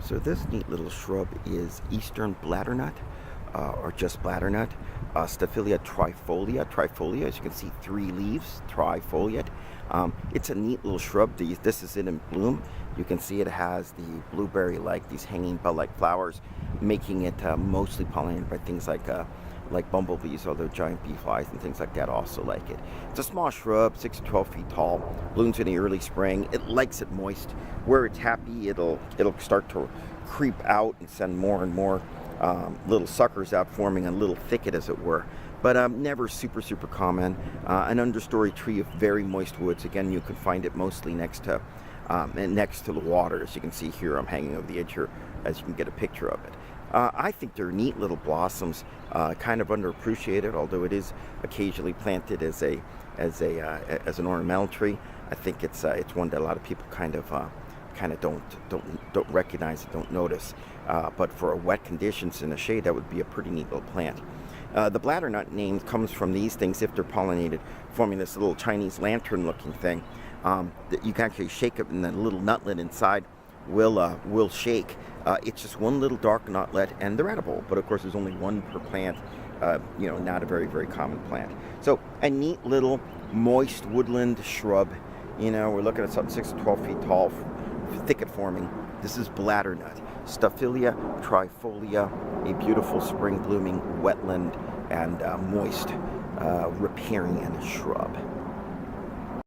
So this neat little shrub is Eastern Bladdernut, or just Bladdernut, Staphylia trifolia. As you can see, 3 leaves, trifoliate. It's a neat little shrub. This is in bloom. You can see it has the blueberry-like, these hanging bell-like flowers, making it mostly pollinated by things like bumblebees, although giant bee flies and things like that also like it. It's a small shrub, 6 to 12 feet tall, blooms in the early spring. It likes it moist. Where it's happy, it'll start to creep out and send more and more little suckers out, forming a little thicket, as it were. But never super common. An understory tree of very moist woods. Again, you can find it mostly next to the water. As you can see here, I'm hanging over the edge here, as you can get a picture of it. I think they're neat little blossoms, kind of underappreciated, although it is occasionally planted as an ornamental tree. I think it's one that a lot of people kind of don't recognize and don't notice. But for wet conditions in the shade, that would be a pretty neat little plant. The Bladdernut name comes from these things, if they're pollinated, forming this little Chinese lantern-looking thing that you can actually shake it, and the little nutlet inside will shake. It's just one little dark nutlet, and they're edible. But of course, there's only one per plant. Not a very common plant. So a neat little moist woodland shrub. We're looking at something 6 to 12 feet tall, thicket forming. This is Bladdernut, Staphylia trifolia, a beautiful spring blooming wetland and moist riparian shrub.